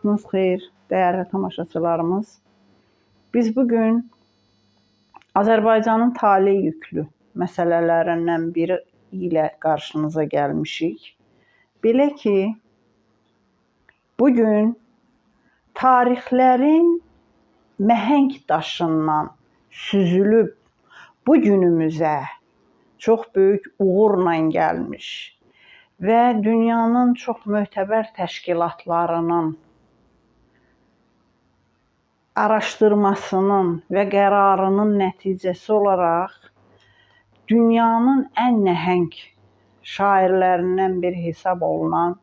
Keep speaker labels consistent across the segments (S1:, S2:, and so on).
S1: Vaxtınız xeyir, dəyərli tamaşaçılarımız. Biz bugün Azərbaycanın taley yüklü məsələlərindən biri ilə qarşınıza gəlmişik. Belə ki, bugün tarixlərin məhəng daşından süzülüb bu günümüzə çox böyük uğurla gəlmiş və dünyanın çox mötəbər təşkilatlarının araşdırmasının və qərarının nəticəsi olaraq dünyanın ən nəhəng şairlərindən biri hesab olunan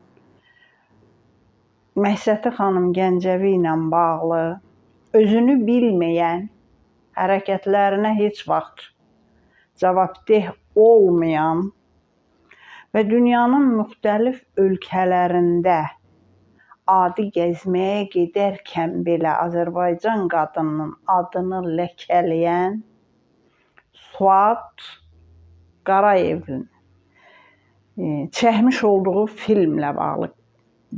S1: Məhsəti xanım Gəncəvi ilə bağlı özünü bilməyən, hərəkətlərinə heç vaxt cavabdeh olmayan və dünyanın müxtəlif ölkələrində adi gəzməyə gedərkən belə Azərbaycan qadınının adını ləkələyən Suad Qarayevin çəkmiş olduğu filmlə bağlı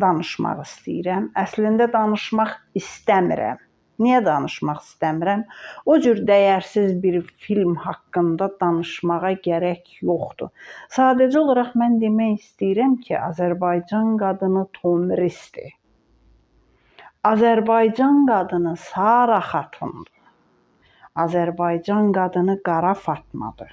S1: danışmaq istəyirəm. Əslində danışmaq istəmirəm. Niyə danışmaq istəmirəm? O cür dəyərsiz bir film haqqında danışmağa gərək yoxdur. Sadəcə olaraq mən demək istəyirəm ki, Azərbaycan qadını Tomrisdir. Azərbaycan qadını Sara Xatundur. Azərbaycan qadını Qara Fatmadır.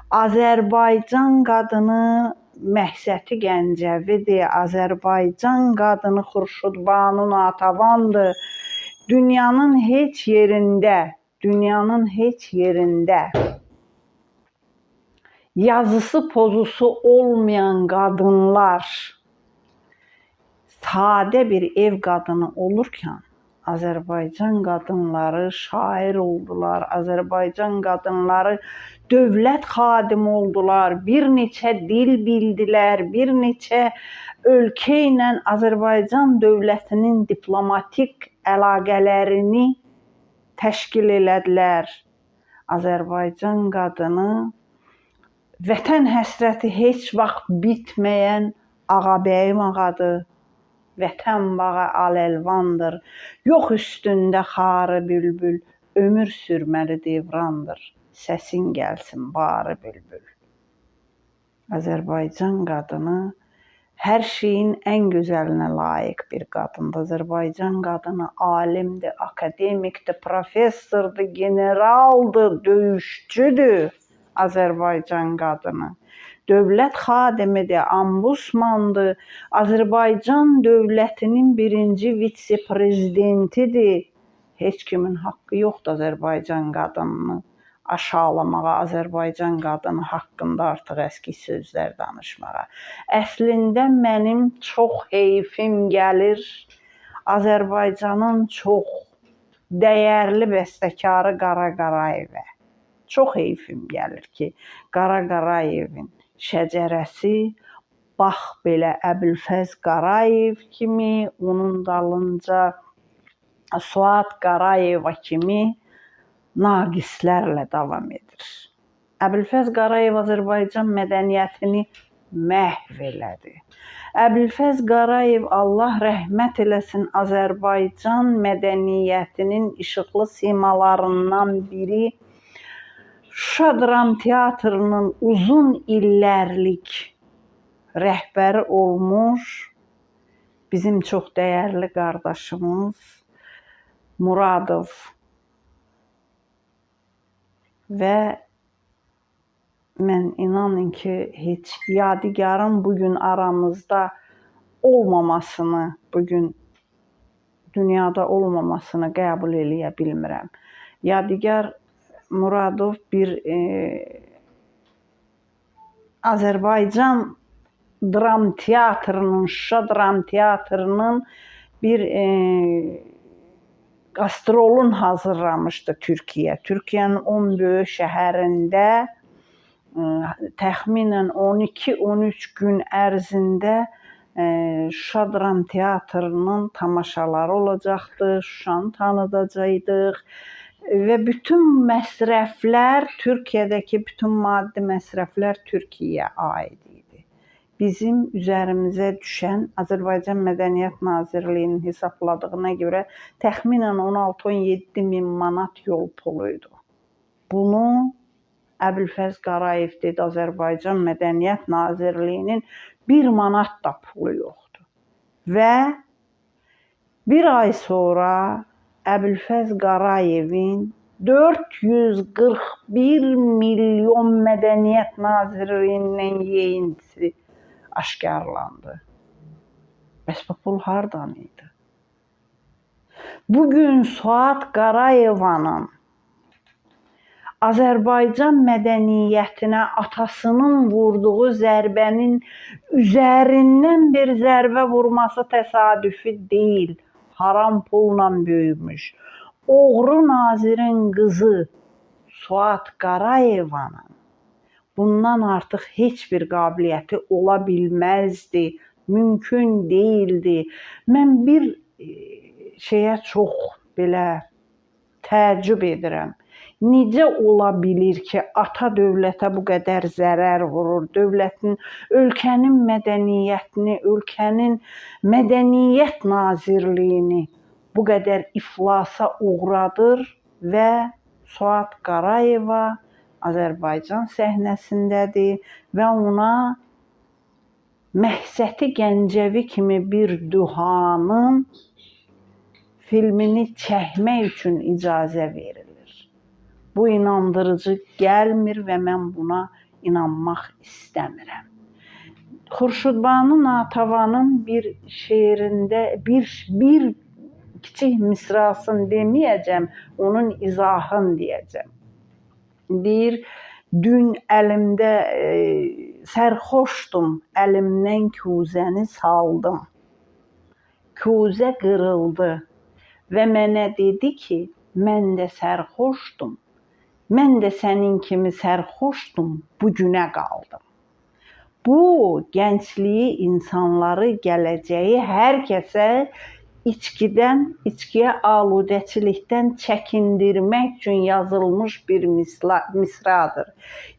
S1: Azərbaycan qadını Məhsəti Gəncəvidir. Azərbaycan qadını Xurşudbanu Natəvandır. Dünyanın heç yerində yazısı pozusu olmayan qadınlar sadə bir ev qadını olurkən Azərbaycan qadınları şair oldular, Azərbaycan qadınları dövlət xadimi oldular, bir neçə dil bildilər, bir neçə ölkə ilə Azərbaycan dövlətinin diplomatik əlaqələrini təşkil elədilər. Azərbaycan qadını vətən həsrəti heç vaxt bitməyən Ağabəyim ağadır. Vətən bağı al-əlvandır. Yox üstündə xarı bülbül, ömür sürməli devrandır. Səsin gəlsin barı bülbül. Azərbaycan qadını hər şeyin ən gözəlinə layiq bir qadındır. Azərbaycan qadını alimdir, akademikdir, professordur, generaldır, döyüşçüdür. Azərbaycan qadını dövlət xadimidir, ambusmandır, Azərbaycan dövlətinin birinci vitse-prezidentidir. Heç kimin haqqı yoxdur Azərbaycan qadınını aşağılamağa, Azərbaycan qadını haqqında artıq əski sözlər danışmağa. Əslində mənim çox heyfim gəlir Azərbaycanın çox dəyərli bəstəkarı Qara Qarayevə. Çox heyfim gəlir ki, Qara Qarayevin şəcərəsi bax belə Əbülfəz Qarayev kimi, onun dalınca Suad Qarayeva kimi naqislərlə davam edir. Əbülfəz Qarayev Azərbaycan mədəniyyətini məhv elədi. Əbülfəz Qarayev, Allah rəhmət eləsin, Azərbaycan mədəniyyətinin işıqlı simalarından biri, Şuşa Dram Teatrının uzun illərlik rəhbəri olmuş bizim çox dəyərli qardaşımız Muradov və mən inanın ki, heç Yadigarın bugün aramızda olmamasını, bugün dünyada olmamasını qəbul eləyə bilmirəm. Yadigar Muradov bir Azərbaycan Dram Teatrının, Şuşa Dram Teatrının bir qastrolun hazırlamışdı Türkiyə. Türkiyənin 10 böyük şəhərində təxminən 12-13 gün ərzində Şuşa Dram Teatrının tamaşaları olacaqdı, Şuşanı tanıdacaqdıq və bütün məsrəflər, Türkiyədəki bütün maddi məsrəflər Türkiyəyə aid idi. bizim üzərimizə düşən Azərbaycan Mədəniyyət Nazirliyinin hesabladığına görə təxminən 16-17 min manat yol puluydu. Bunu Əbülfəz Qarayev dedi, Azərbaycan Mədəniyyət Nazirliyinin 1 manat da pulu yoxdur. Və bir ay sonra Əbülfəz Qarayevin 441 milyon Mədəniyyət Nazirliyinin yeyintisi aşkarlandı. Bəs bu pul hardan idi? Bugün Suad Qarayevanın Azərbaycan mədəniyyətinə atasının vurduğu zərbənin üzərindən bir zərbə vurması təsadüfi deyil. Haram pulla böyümüş. Oğru nazirin qızı Suad Qarayevanın bundan artıq heç bir qabiliyyəti ola bilməzdi, mümkün deyildi. Mən bir şeyə çox belə təəccüb edirəm. Necə ola bilir ki, ata dövlətə bu qədər zərər vurur, dövlətin, ölkənin mədəniyyətini, ölkənin mədəniyyət nazirliyini bu qədər iflasa uğradır və Suad Qarayeva Azərbaycan səhnəsindədir və ona Məhsəti Gəncəvi kimi bir duhanın filmini çəkmək üçün icazə verilir. Bu inandırıcı gəlmir və mən buna inanmaq istəmirəm. Xurşudbanu Natavanın bir şeirində bir kiçik misrasını deməyəcəm, onun izahını deyəcəm. Deyir, dün əlimdə sərxoşdum, əlimdən kuzəni saldım. Kuzə qırıldı və mənə dedi ki, mən də sərxoşdum. Mən də sənin kimi sərxoşdum, bu günə qaldım. Bu, gəncliyi, insanları, gələcəyi hər kəsə içkiyə aludəçilikdən çəkindirmək üçün yazılmış bir misradır.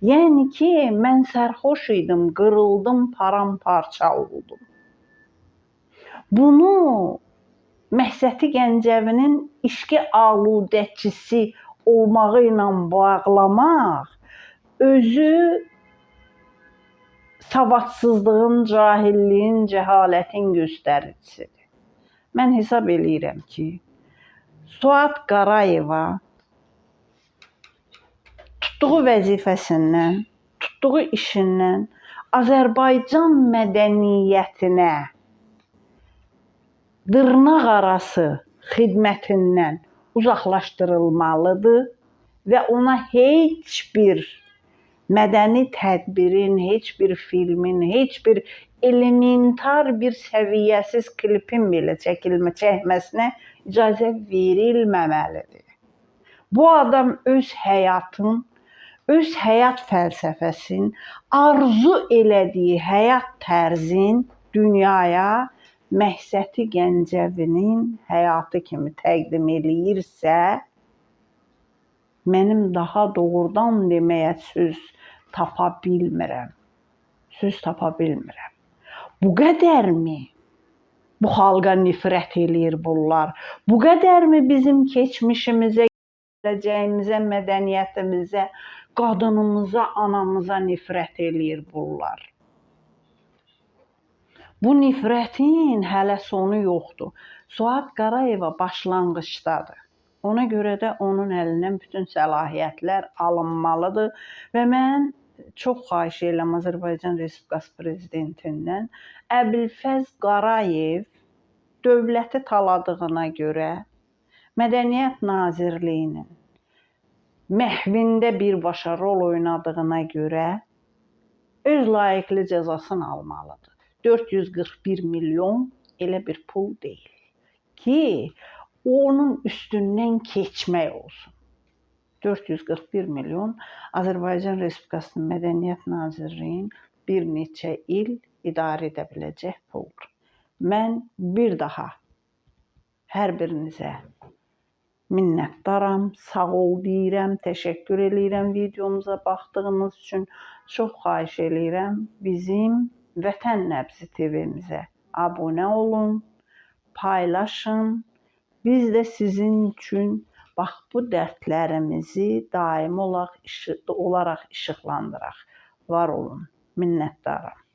S1: Yəni ki, mən sərxoş idim, qırıldım, paramparça oldum. Bunu Məhsəti Gəncəvinin içki aludəçisi olmağı ilə bağlamaq özü savadsızlığın, cahilliyin, cəhalətin göstəricisidir. Mən hesab eləyirəm ki, Suad Qarayeva tutduğu vəzifəsindən, tutduğu işindən Azərbaycan mədəniyyətinə dırnaq arası xidmətindən uzaqlaşdırılmalıdır və ona heç bir mədəni tədbirin, heç bir filmin, heç bir elementar bir səviyyəsiz klipin belə çəkməsinə icazə verilməməlidir. Bu adam öz həyatın, öz həyat fəlsəfəsinin, arzu elədiyi həyat tərzin dünyaya Məhsəti Gəncəvinin həyatı kimi təqdim eləyirsə, mənim daha doğrudan deməyə söz tapa bilmirəm. Söz tapa bilmirəm. Bu qədərmi bu xalqa nifrət eləyir bunlar? Bu qədərmi bizim keçmişimizə, gələcəyimizə, mədəniyyətimizə, qadınımıza, anamıza nifrət eləyir bunlar? Bu nifrətin hələ sonu yoxdur. Suad Qarayeva başlanğıcdadır. Ona görə də onun əlindən bütün səlahiyyətlər alınmalıdır və mən çox xahiş edirəm Azərbaycan Respublikası Prezidentindən Əbülfəz Qarayev dövləti taladığına görə, Mədəniyyət Nazirliyinin məhvində birbaşa rol oynadığına görə öz layiqli cəzasını almalıdır. 441 milyon elə bir pul deyil ki, onun üstündən keçmək olsun. 441 milyon Azərbaycan Respublikasının Mədəniyyət Nazirliyinin bir neçə il idarə edə biləcək puldur. Mən bir daha hər birinizə minnətdaram, sağ ol deyirəm, təşəkkür eləyirəm videomuza baxdığınız üçün. Çox xahiş eləyirəm bizim Vətən Nəbzi TV-mizə abunə olun, paylaşın. Biz də sizin üçün bax bu dərdlərimizi daimi olaraq işıqlandıraq. Var olun, minnətdaram.